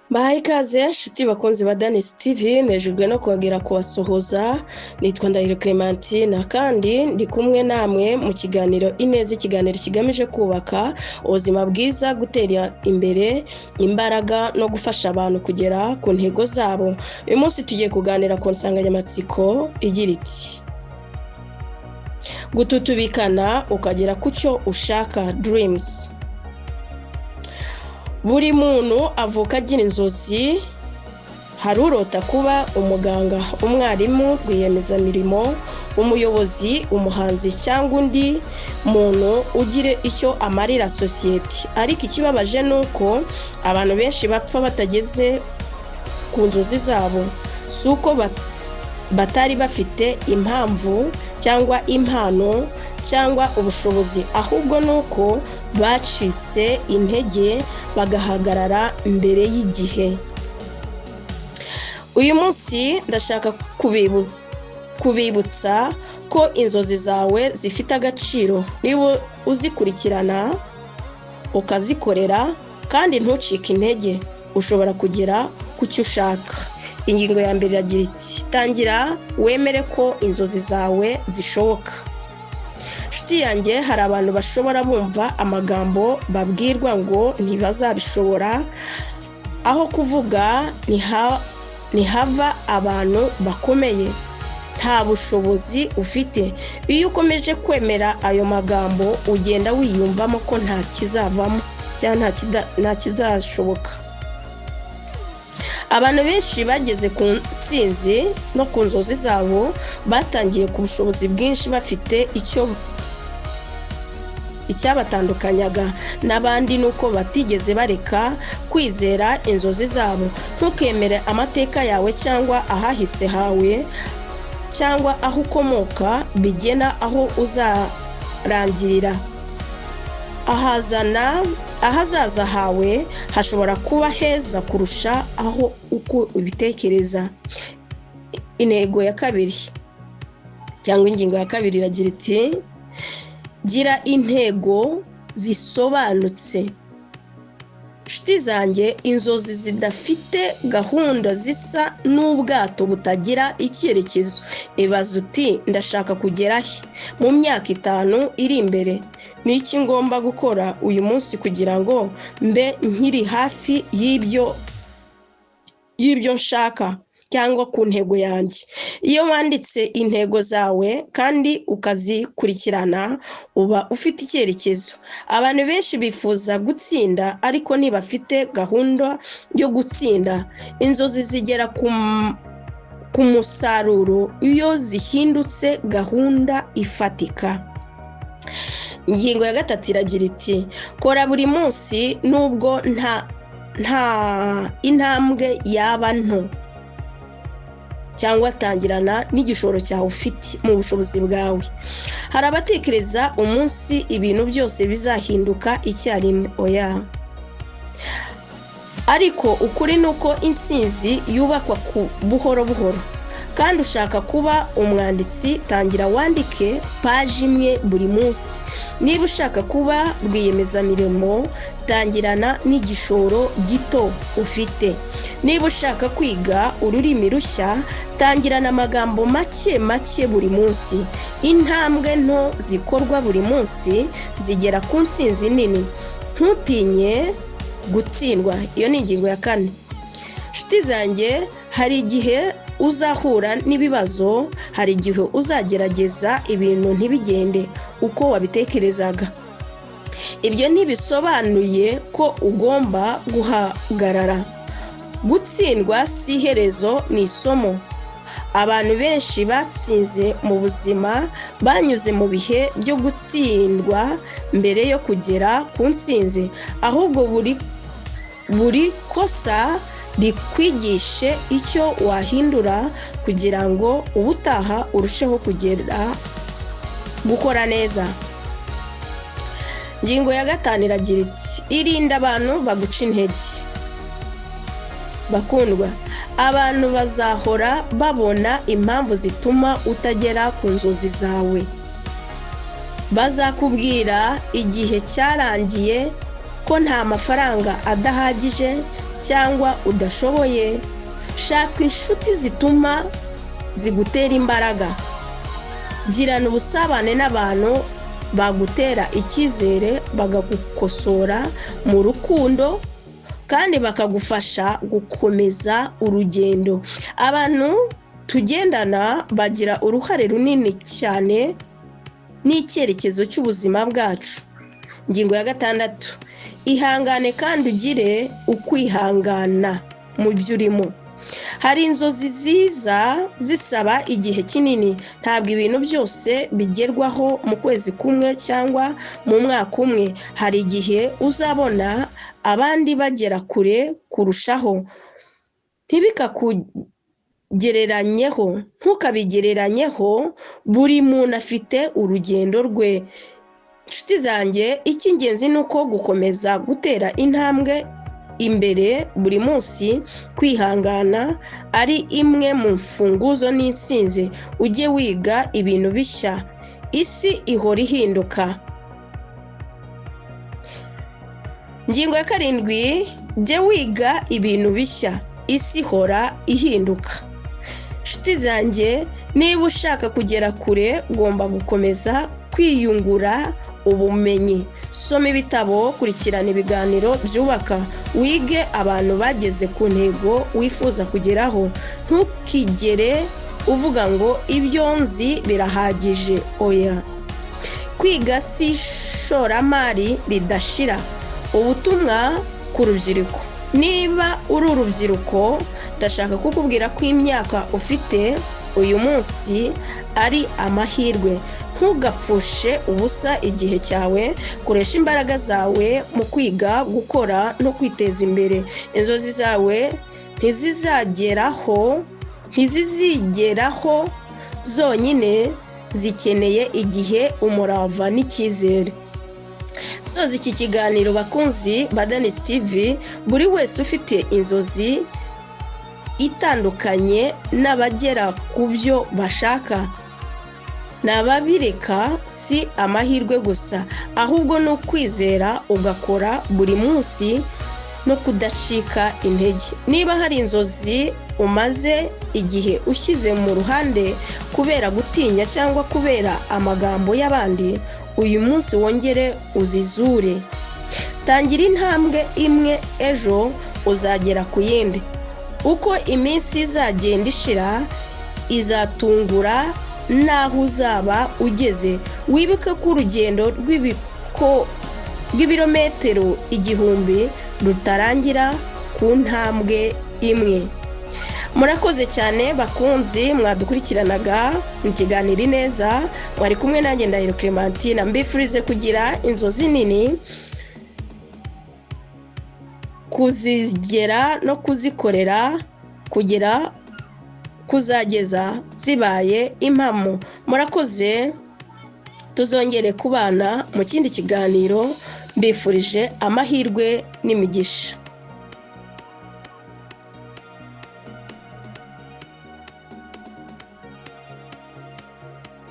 Bahaye ikaze nshuti bakunzi ba Danis TV, nejejwe no kubagera kubasuhuza. Nitwa Ndahiro Clementine kandi ndi kumwe namwe mu kiganiro Ineza, ikiganiro kigamije kubaka ubuzima bwiza, gutera imbere imbaraga no gufasha abantu kugera ku ntego zabo. Uyu munsi tugiye kuganira ku nsanganyamatsiko igira iti: gututubikana ukagera ku cyo ushaka, dreams. Buri muntu avuka agira inzozi. Hari urota kuba umuganga, umwarimu, rwiyemezamirimo, umuyobozi, umuhanzi cyangwa undi muntu ugire icyo amarira sosiyete. Ariko ikibabaje nuko abantu benshi bapfa batageze ku nzozi zabo. Si uko batari bafite impamvu cyangwa impano cyangwa ubushobozi, ahubwo nuko bacitse intege bagahagarara mbere y'igihe. Uyu munsi ndashaka kubibutsa ko inzozi zawe zifite agaciro niba uzikurikirana ukazikorera kandi ntucike intege, ushobora kugera ku cyo ushaka. Ingingo ya mbere iragira iti: tangira wemere ko inzozi zawe zishoboka. Nshuti yanjye, hari abantu bashobora bumva amagambo babwirwa ngo ntibazabishobora, aho kuvuga ntihava abantu bakomeye. Nta bushobozi ufite. Iyo ukomeje kwemera ayo magambo ugenda wiyumvamo ko nta kizavamo cyangwa nta kizashoboka. Abantu benshi bageze ku ntsinzi no ku nzozi zabo batangiye ku bushobozi bwinshi, bafite icyabatandukanyaga n'abandi nuko batigeze bareka kwizera inzozi zabo. Ntukemere amateka yawe cyangwa ahahise hawe cyangwa aho ukomoka bigena aho uzarangirira. Ahazaza hawe hashobora kuba heza kurusha aho uko ubitekereza. Intego ya kabiri cyangwa ingingo ya kabiri iragira iti: gira intego zisobanutse. Nshuti zanjye, inzozi zidafite gahunda zisa n'ubwato butagira icyerekezo. Ibaza uti: ndashaka kugera he mu myaka 5 iri imbere? Ni iki ngomba gukora uyu munsi kugira ngo mbe nkiri hafi y'ibyo nshaka cyangwa ku ntego yanjye? Iyo wanditse intego zawe kandi ukazikurikirana, uba ufite icyerekezo. Abantu benshi bifuza gutsinda ariko ntibafite gahunda yo gutsinda. Inzozi zigera ku musaruro iyo zihindutse gahunda ifatika. Ingingo ya gatatu iragira iti: kora buri munsi nubwo nta intambwe yaba nto, cyangwa tangirana n'igishoro cyawe ufite mu bushobozi bwawe. Hari abatekereza umunsi ibintu byose bizahinduka icyarimwe. Oya. Ariko ukuri nuko intsinzi yubakwa ku buhoro buhoro. Kandi ushaka kuba umwanditsi, tangira wandike paji imwe buri munsi. Niba ushaka kuba rwiyemezamirimo, tangirana n'igishoro gito ufite. Niba ushaka kwiga ururimi rushya, tangirana amagambo make buri munsi. Intambwe nto zikorwa buri munsi zigera ku ntsinzi nini. Ntutinye gutsindwa. Iyo ni ingingo ya 4. Nshuti zanjye, hari igihe uzahura n'ibibazo, hari igihe uzagerageza ibintu ntibigende uko wabitekerezaga. Ibyo ntibisobanuye ko ugomba guhagarara. Gutsindwa si iherezo, ni isomo. Abantu benshi batsinze mu buzima banyuze mu bihe byo gutsindwa mbere yo kugera ku ntsinzi. Ahubwo buri kosa rikwigishe icyo wahindura kugira ngo ubutaha urusheho gukora neza. Ingingo ya 5 iragira iti: irinde abantu baguca intege. Bakundwa, abantu bazahora babona impamvu zituma utagera ku nzozi zawe. Bazakubwira igihe cyarangiye, ko nta mafaranga adahagije cyangwa udashoboye. Shaka inshuti zituma zigutera imbaraga. Girana ubusabane n'abantu bagutera icyizere, bagagukosora mu rukundo kandi bakagufasha gukomeza urugendo. Abantu tugendana bagira uruhare runini cyane n'icyerekezo cy'ubuzima bwacu. Ingingo ya 6, ihangane kandi ugire ukwihangana mu byo urimo. Hari inzozi ziza zisaba igihe kinini. Ntabwo ibintu byose bigerwaho mu kwezi kumwe cyangwa mu mwaka umwe. Hari igihe uzabona abandi bagera kure kurushaho. Ntukabigereranyeho, buri muntu afite urugendo rwe. Inshuti zanjye, icy'ingenzi ni uko gukomeza gutera intambwe imbere buri munsi. Kwihangana ari imwe mu mfunguzo n'intsinzi. Ujye wiga ibintu bishya. Isi ihora ihinduka. Ingingo ya 7, jye wiga ibintu bishya. Isi ihora ihinduka. Inshuti zanjye, niba ushaka kugera kure, ugomba gukomeza kwiyungura ubumenyi. Soma ibitabo, kurikirana ibiganiro byubaka, wige abantu bageze ku ntego wifuza kugeraho. Ntukigere uvuga ngo ibyo nzi birahagije. Oya, kwiga si ishoramari ridashira. Ubutumwa ku rubyiruko. Niba uri urubyiruko, ndashaka kukubwira ko imyaka ufite uyu munsi ari amahirwe. Ntugapfushe ubusa igihe cyawe. Koresha imbaraga zawe mu kwiga, gukora no kwiteza imbere. Inzozi zawe ntizizigeraho zonyine, zikeneye igihe, umurava n'icyizere. Soza iki kiganiro bakunzi ba Danis TV, buri wese ufite inzozi itandukanye n'abagera ku byo bashaka. Nababireka si amahirwe gusa, ahubwo no kwizera ugakora buri munsi no kudacika intege. Niba hari inzozi umaze igihe ushyize mu ruhande kubera gutinya cyangwa kubera amagambo y'abandi, uyu munsi wongere uzizure. Tangira intambwe imwe, ejo uzagera ku yindi. Uko iminsi izagenda ishira, izatungura naho uzaba ugeze. Wibuke ko urugendo rw'ibirometero 1000 rutarangira ku ntambwe imwe. Murakoze cyane bakunzi mwadukurikiranaga mu kiganiro neza. Mwari kumwe nanjye Ndahiro Clementine. Mbifurize kugira inzozi nini, kuzigera no kuzikorera kugera kuzageza zibaye impamo. Murakoze, tuzongere kubana mu kindi kiganiro. Mbifurije amahirwe n'imigisha.